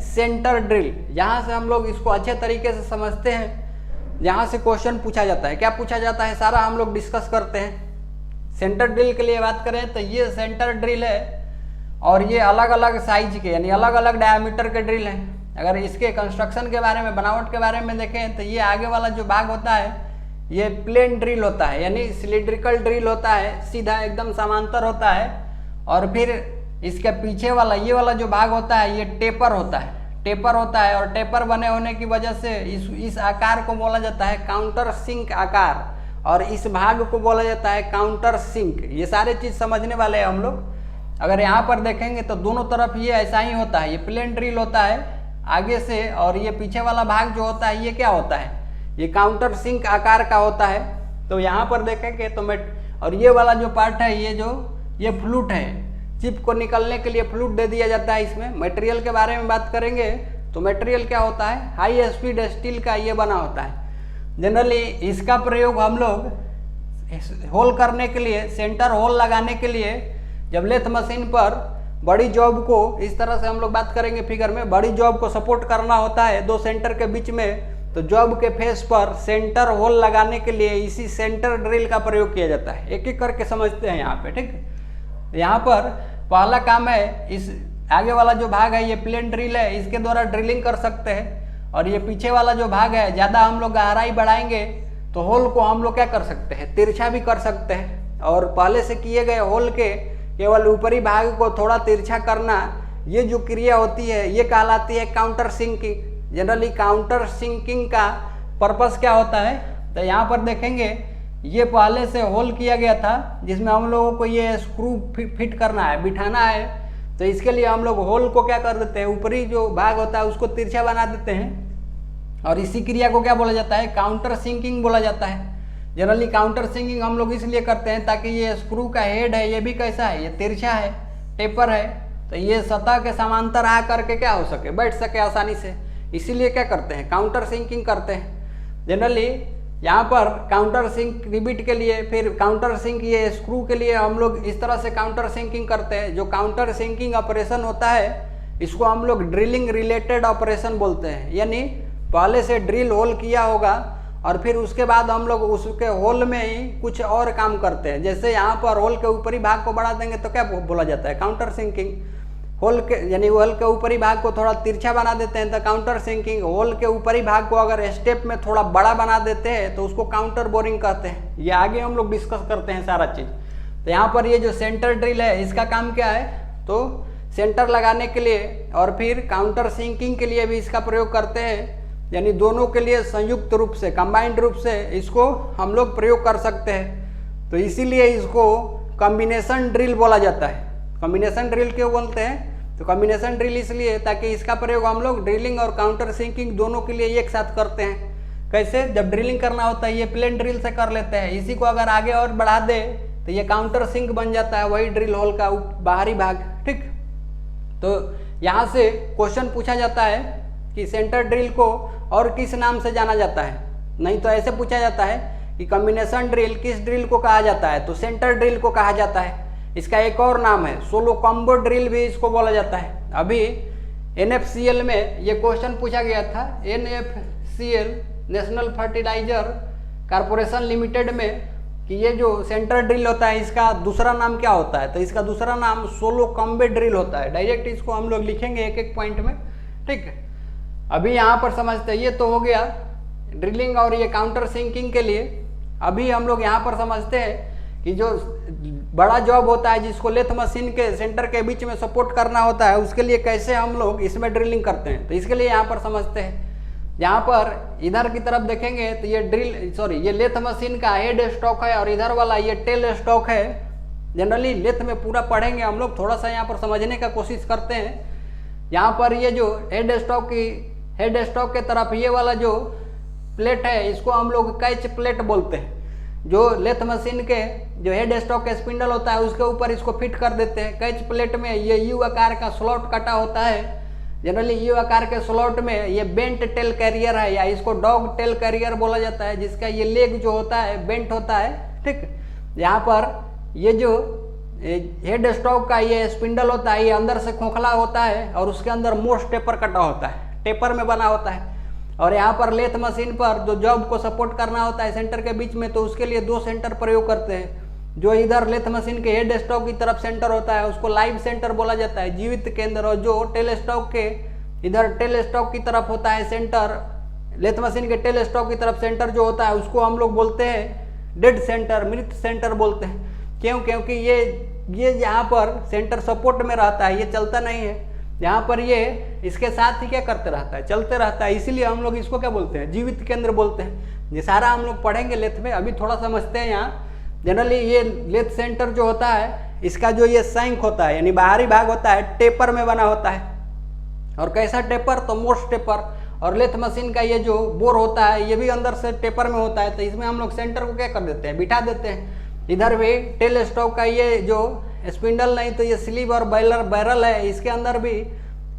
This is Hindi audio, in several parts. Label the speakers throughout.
Speaker 1: Centre drill. यहाँ से हम लोग इसको अच्छे तरीके से समझते हैं, यहाँ से क्वेश्चन पूछा जाता है। क्या पूछा जाता है सारा हम लोग डिस्कस करते हैं। सेंटर ड्रिल के लिए बात करें तो ये सेंटर ड्रिल है और ये अलग अलग साइज के यानी अलग अलग डायमीटर के ड्रिल हैं। अगर इसके कंस्ट्रक्शन के बारे में, बनावट के बारे में देखें तो ये आगे वाला जो भाग होता है ये प्लेन ड्रिल होता है, यानी सिलिंड्रिकल ड्रिल होता है, सीधा एकदम समांतर होता है। और फिर इसके पीछे वाला ये वाला जो भाग होता है ये टेपर होता है, टेपर होता है। और टेपर बने होने की वजह से इस आकार को बोला जाता है काउंटर सिंक आकार, और इस भाग को बोला जाता है काउंटर सिंक। ये सारे चीज़ समझने वाले हैं हम लोग। अगर यहाँ पर देखेंगे तो दोनों तरफ ये ऐसा ही होता है, ये प्लेन ड्रिल होता है आगे से, और ये पीछे वाला भाग जो होता है ये क्या होता है, ये काउंटर सिंक आकार का होता है। तो यहाँ पर देखेंगे तो और ये वाला जो पार्ट है ये फ्लूट है, चिप को निकलने के लिए फ्लूट दे दिया जाता है इसमें। मटेरियल के बारे में बात करेंगे तो मटेरियल क्या होता है, हाई स्पीड स्टील का ये बना होता है। जनरली इसका प्रयोग हम लोग होल करने के लिए, सेंटर होल लगाने के लिए, जब लेथ मशीन पर बड़ी जॉब को इस तरह से हम लोग बात करेंगे फिगर में, बड़ी जॉब को सपोर्ट करना होता है दो सेंटर के बीच में, तो जॉब के फेस पर सेंटर होल लगाने के लिए इसी सेंटर ड्रिल का प्रयोग किया जाता है। एक एक करके समझते हैं यहाँ पे, ठीक। यहाँ पर पहला काम है, इस आगे वाला जो भाग है ये प्लेन ड्रिल है, इसके द्वारा ड्रिलिंग कर सकते हैं। और ये पीछे वाला जो भाग है, ज़्यादा हम लोग गहराई बढ़ाएंगे तो होल को हम लोग क्या कर सकते हैं, तिरछा भी कर सकते हैं। और पहले से किए गए होल के केवल ऊपरी भाग को थोड़ा तिरछा करना, ये जो क्रिया होती है ये कहलाती है countersinking. Generally countersinking का पर्पस क्या होता है, तो यहाँ पर देखेंगे ये पहले से होल किया गया था जिसमें हम लोगों को ये स्क्रू फिट करना है, बिठाना है। तो इसके लिए हम लोग होल को क्या कर देते हैं, ऊपरी जो भाग होता है उसको तिरछा बना देते हैं, और इसी क्रिया को क्या बोला जाता है, काउंटर सिंकिंग बोला जाता है। जनरली काउंटर सिंकिंग हम लोग इसलिए करते हैं ताकि ये स्क्रू का हेड है ये भी कैसा है, ये तिरछा है, टेपर है, तो ये सतह के समांतर आ करके क्या हो सके, बैठ सके आसानी से। इसीलिए क्या करते हैं, काउंटर सिंकिंग करते हैं। जनरली यहाँ पर काउंटर सिंक रिबिट के लिए, फिर काउंटर सिंक ये स्क्रू के लिए हम लोग इस तरह से काउंटर सिंकिंग करते हैं। जो काउंटर सिंकिंग ऑपरेशन होता है इसको हम लोग ड्रिलिंग रिलेटेड ऑपरेशन बोलते हैं। यानी पहले से ड्रिल होल किया होगा और फिर उसके बाद हम लोग उसके होल में ही कुछ और काम करते हैं। जैसे यहाँ पर होल के ऊपरी भाग को बढ़ा देंगे तो क्या बोला जाता है, काउंटर सिंकिंग। होल के यानी होल के ऊपरी भाग को थोड़ा तिरछा बना देते हैं तो काउंटर सिंकिंग। होल के ऊपरी भाग को अगर स्टेप में थोड़ा बड़ा बना देते हैं तो उसको काउंटर बोरिंग कहते हैं। ये आगे हम लोग डिस्कस करते हैं सारा चीज़। तो यहाँ पर ये जो सेंटर ड्रिल है इसका काम क्या है, तो सेंटर लगाने के लिए और फिर काउंटर सिंकिंग के लिए भी इसका प्रयोग करते हैं। यानी दोनों के लिए संयुक्त रूप से, कंबाइंड रूप से इसको हम लोग प्रयोग कर सकते हैं। तो इसीलिए इसको कॉम्बिनेशन ड्रिल बोला जाता है। कॉम्बिनेशन ड्रिल क्यों बोलते हैं, तो कॉम्बिनेशन ड्रिल इसलिए ताकि इसका प्रयोग हम लोग ड्रिलिंग और काउंटर सिंकिंग दोनों के लिए एक साथ करते हैं। कैसे, जब ड्रिलिंग करना होता है ये प्लेन ड्रिल से कर लेते हैं, इसी को अगर आगे और बढ़ा दे तो ये काउंटर सिंक बन जाता है, वही ड्रिल होल का बाहरी भाग, ठीक। तो यहाँ से क्वेश्चन पूछा जाता है कि सेंटर ड्रिल को और किस नाम से जाना जाता है। नहीं तो ऐसे पूछा जाता है कि कॉम्बिनेशन ड्रिल किस ड्रिल को कहा जाता है, तो सेंटर ड्रिल को कहा जाता है। इसका एक और नाम है सोलो कॉम्बो ड्रिल भी इसको बोला जाता है। अभी NFCL में ये क्वेश्चन पूछा गया था, NFCL National Fertilizer Corporation Limited में, कि ये जो सेंटर ड्रिल होता है इसका दूसरा नाम क्या होता है, तो इसका दूसरा नाम सोलो कॉम्बो ड्रिल होता है। डायरेक्ट इसको हम लोग लिखेंगे एक एक पॉइंट में, ठीक। अभी यहाँ पर समझते हैं, ये तो हो गया ड्रिलिंग और ये काउंटर सिंकिंग के लिए। अभी हम लोग यहाँ पर समझते हैं कि जो बड़ा जॉब होता है जिसको लेथ मशीन के सेंटर के बीच में सपोर्ट करना होता है, उसके लिए कैसे हम लोग इसमें ड्रिलिंग करते हैं। तो इसके लिए यहाँ पर समझते हैं, यहाँ पर इधर की तरफ देखेंगे तो ये लेथ मशीन का हेड स्टॉक है और इधर वाला ये टेल स्टॉक है। जनरली लेथ में पूरा पढ़ेंगे हम लोग, थोड़ा सा यहाँ पर समझने का कोशिश करते हैं। यहाँ पर ये जो हेड स्टॉक के तरफ ये वाला जो प्लेट है इसको हम लोग कैच प्लेट बोलते हैं। जो लेथ मशीन के जो हेड स्टॉक का स्पिंडल होता है उसके ऊपर इसको फिट कर देते हैं। कैच प्लेट में ये यू आकार का स्लॉट कटा होता है। जनरली यू आकार के स्लॉट में ये बेंट टेल कैरियर है, या इसको डॉग टेल कैरियर बोला जाता है, जिसका ये लेग जो होता है बेंट होता है, ठीक। यहाँ पर ये जो हेड स्टॉक का ये स्पिंडल होता है, ये अंदर से खोखला होता है और उसके अंदर मोस्ट टेपर कटा होता है, टेपर में बना होता है। और यहाँ पर लेथ मशीन पर जो जॉब को सपोर्ट करना होता है सेंटर के बीच में, तो उसके लिए 2 सेंटर प्रयोग करते हैं। जो इधर लेथ मशीन के हेड स्टॉक की तरफ सेंटर होता है उसको लाइव सेंटर बोला जाता है, जीवित केंद्र। और जो टेल स्टॉक के इधर टेल स्टॉक की तरफ होता है सेंटर, लेथ मशीन के टेल स्टॉक की तरफ सेंटर जो होता है उसको हम लोग बोलते हैं डेड सेंटर, मृत सेंटर बोलते हैं। क्यों? क्योंकि ये यहाँ पर सेंटर सपोर्ट में रहता है, ये चलता नहीं है। यहाँ पर ये इसके साथ ही क्या करते रहता है, चलते रहता है, इसीलिए हम लोग इसको क्या बोलते हैं, जीवित केंद्र बोलते हैं। ये सारा हम लोग पढ़ेंगे लेथ में, अभी थोड़ा समझते हैं। यहाँ जनरली ये लेथ सेंटर जो होता है इसका जो ये शंख होता है यानी बाहरी भाग होता है टेपर में बना होता है। और कैसा टेपर? तो मोस्ट टेपर। और लेथ मशीन का ये जो बोर होता है ये भी अंदर से टेपर में होता है, तो इसमें हम लोग सेंटर को क्या कर देते हैं, बिठा देते हैं। इधर भी टेल स्टॉक का ये जो स्पिंडल नहीं तो ये स्लीव और बैरल है, इसके अंदर भी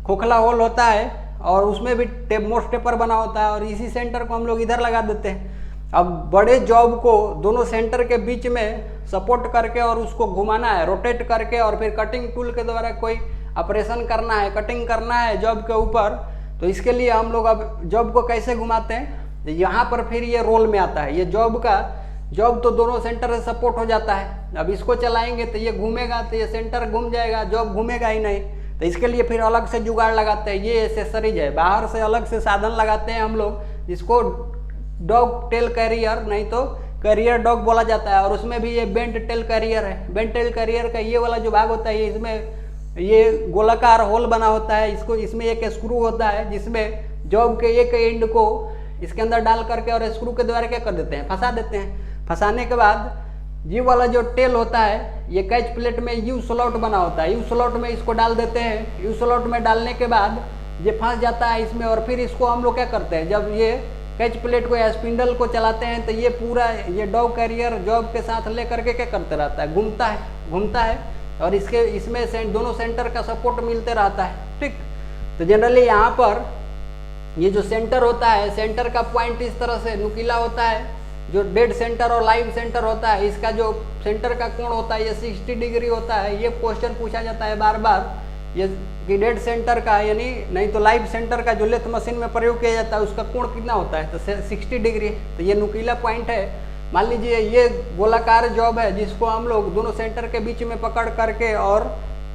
Speaker 1: खोखला होल होता है और उसमें भी मोस्ट टेपर बना होता है और इसी सेंटर को हम लोग इधर लगा देते हैं। अब बड़े जॉब को दोनों सेंटर के बीच में सपोर्ट करके और उसको घुमाना है, रोटेट करके, और फिर कटिंग टूल के द्वारा कोई ऑपरेशन करना है, कटिंग करना है जॉब के ऊपर। तो इसके लिए हम लोग अब जॉब को कैसे घुमाते हैं, यहाँ पर फिर ये रोल में आता है। ये जॉब तो दोनों सेंटर से सपोर्ट हो जाता है। अब इसको चलाएंगे तो ये घूमेगा, तो ये सेंटर घूम जाएगा, जॉब घूमेगा ही नहीं। तो इसके लिए फिर अलग से जुगाड़ लगाते हैं, ये एसेसरीज है, बाहर से अलग से साधन लगाते हैं हम लोग, जिसको डॉग टेल कैरियर नहीं तो कैरियर डॉग बोला जाता है। और उसमें भी ये बेंट टेल कैरियर है। बेंट टेल कैरियर का ये वाला जो भाग होता है इसमें ये गोलाकार होल बना होता है, इसमें एक स्क्रू होता है जिसमें जॉब के एक एंड को इसके अंदर डाल करके और स्क्रू के द्वारा क्या कर देते हैं, फंसा देते हैं। फंसाने के बाद ये वाला जो टेल होता है ये कैच प्लेट में यू स्लॉट बना होता है, यू स्लॉट में इसको डाल देते हैं। यू स्लॉट में डालने के बाद ये फंस जाता है इसमें, और फिर इसको हम लोग क्या करते हैं, जब ये कैच प्लेट को या स्पिंडल को चलाते हैं तो ये पूरा ये डॉग कैरियर जॉब के साथ ले करके क्या करते रहता है, घूमता है और इसमें दोनों सेंटर का सपोर्ट मिलते रहता है। ठीक, तो जनरली यहाँ पर ये जो सेंटर होता है, सेंटर का पॉइंट इस तरह से नुकीला होता है। जो डेड सेंटर और लाइव सेंटर होता है इसका जो सेंटर का कोण होता है ये 60 डिग्री होता है। ये क्वेश्चन पूछा जाता है बार बार, ये कि डेड सेंटर का यानी नहीं तो लाइव सेंटर का जो लेथ मशीन में प्रयोग किया जाता है उसका कोण कितना होता है, तो 60 डिग्री। तो ये नुकीला पॉइंट है। मान लीजिए ये गोलाकार जॉब है जिसको हम लोग दोनों सेंटर के बीच में पकड़ करके और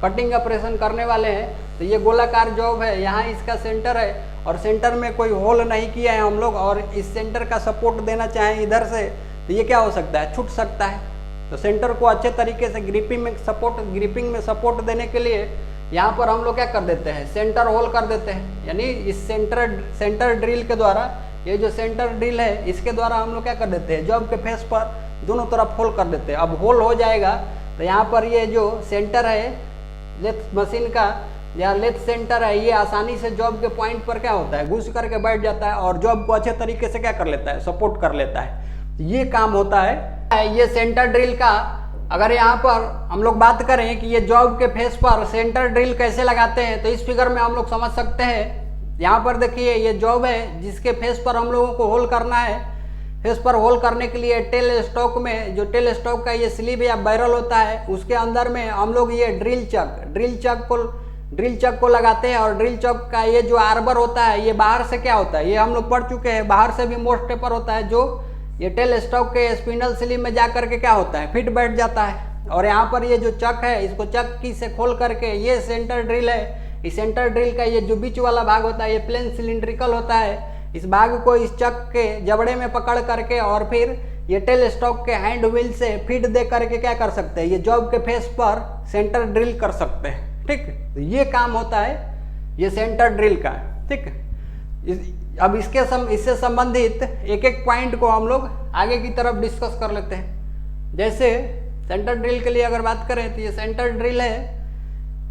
Speaker 1: कटिंग ऑपरेशन करने वाले हैं। तो ये गोलाकार जॉब है, यहाँ इसका सेंटर है और सेंटर में कोई होल नहीं किया है हम लोग, और इस सेंटर का सपोर्ट देना चाहें इधर से तो ये क्या हो सकता है, छूट सकता है। तो सेंटर को अच्छे तरीके से ग्रिपिंग में सपोर्ट देने के लिए यहाँ पर हम लोग क्या कर देते हैं, सेंटर होल कर देते हैं। यानी इस सेंटर ड्रिल के द्वारा, ये जो सेंटर ड्रिल है इसके द्वारा हम लोग क्या कर देते हैं, जॉब के फेस पर दोनों तरफ होल कर देते हैं। अब होल हो जाएगा तो यहाँ पर ये जो सेंटर है लेथ मशीन का या लेथ सेंटर है ये आसानी से जॉब के पॉइंट पर क्या होता है, घुस करके बैठ जाता है और जॉब को अच्छे तरीके से क्या कर लेता है, सपोर्ट कर लेता है। ये काम होता है। ये सेंटर ड्रिल का अगर यहाँ पर हम लोग बात करें कि ये जॉब के फेस पर सेंटर ड्रिल कैसे लगाते हैं, तो इस फिगर में हम लोग समझ सकते हैं। यहाँ पर देखिए ये जॉब है जिसके फेस पर हम लोगों को होल करना है। फेस पर होल करने के लिए टेल स्टॉक में जो टेल स्टॉक का ये स्लीव या बैरल होता है उसके अंदर में हम लोग ये ड्रिल चक को लगाते हैं। और ड्रिल चक का ये जो आर्बर होता है ये बाहर से क्या होता है, ये हम लोग पढ़ चुके हैं, बाहर से भी मोस्ट टेपर होता है जो ये टेल स्टॉक के स्पिंडल स्लीव में जा करके क्या होता है, फिट बैठ जाता है। और यहाँ पर ये जो चक है इसको चक की से खोल करके ये सेंटर ड्रिल है। इस सेंटर ड्रिल का ये जो बीच वाला भाग होता है ये प्लेन सिलिंड्रिकल होता है। इस भाग को इस चक के जबड़े में पकड़ करके और फिर ये टेल स्टॉक के हैंड व्हील से फीड दे करके क्या कर सकते हैं, ये जॉब के फेस पर सेंटर ड्रिल कर सकते हैं। ठीक, तो ये काम होता है ये सेंटर ड्रिल का। ठीक, अब इससे संबंधित एक एक पॉइंट को हम लोग आगे की तरफ डिस्कस कर लेते हैं। जैसे सेंटर ड्रिल के लिए अगर बात करें तो ये सेंटर ड्रिल है,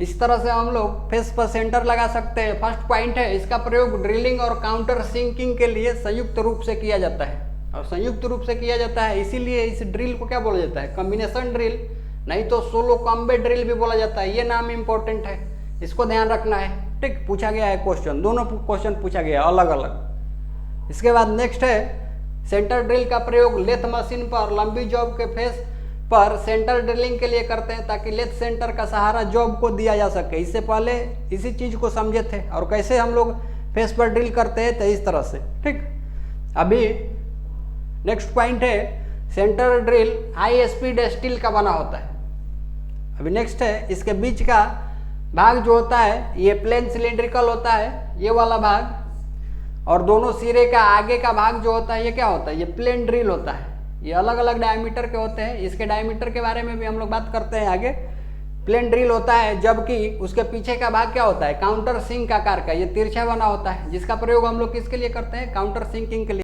Speaker 1: इस तरह से हम लोग फेस पर सेंटर लगा सकते हैं। फर्स्ट पॉइंट है इसका प्रयोग ड्रिलिंग और काउंटर सिंकिंग के लिए संयुक्त रूप से किया जाता है। और संयुक्त रूप से किया जाता है इसीलिए इस ड्रिल को क्या बोला जाता है, कॉम्बिनेशन ड्रिल नहीं तो सोलो कॉम्बैट ड्रिल भी बोला जाता है। ये नाम इंपॉर्टेंट है, इसको ध्यान रखना है। ठीक, पूछा गया है क्वेश्चन, दोनों क्वेश्चन पूछा गया अलग अलग। इसके बाद नेक्स्ट है सेंटर ड्रिल का प्रयोग लेथ मशीन पर लंबी जॉब के फेस पर सेंटर ड्रिलिंग के लिए करते हैं ताकि लेथ सेंटर का सहारा जॉब को दिया जा सके। इससे पहले इसी चीज को समझे थे और कैसे हम लोग फेस पर ड्रिल करते हैं, तो इस तरह से। ठीक, अभी नेक्स्ट पॉइंट है centre drill high speed steel का बना होता है। अभी नेक्स्ट है इसके बीच का भाग जो होता है ये प्लेन सिलिंड्रिकल होता है, ये वाला भाग, और दोनों सिरे का आगे का भाग जो होता है ये क्या होता है, ये प्लेन ड्रिल होता है। ये अलग अलग डायमीटर के होते हैं, इसके डायमीटर के बारे में भी हम लोग बात करते हैं आगे। प्लेन ड्रिल होता है, जबकि उसके पीछे का भाग क्या होता है, काउंटर सिंक आकार का, ये तिरछा बना होता है, जिसका प्रयोग हम लोग किसके लिए करते हैं, काउंटर सिंकिंग के लिए।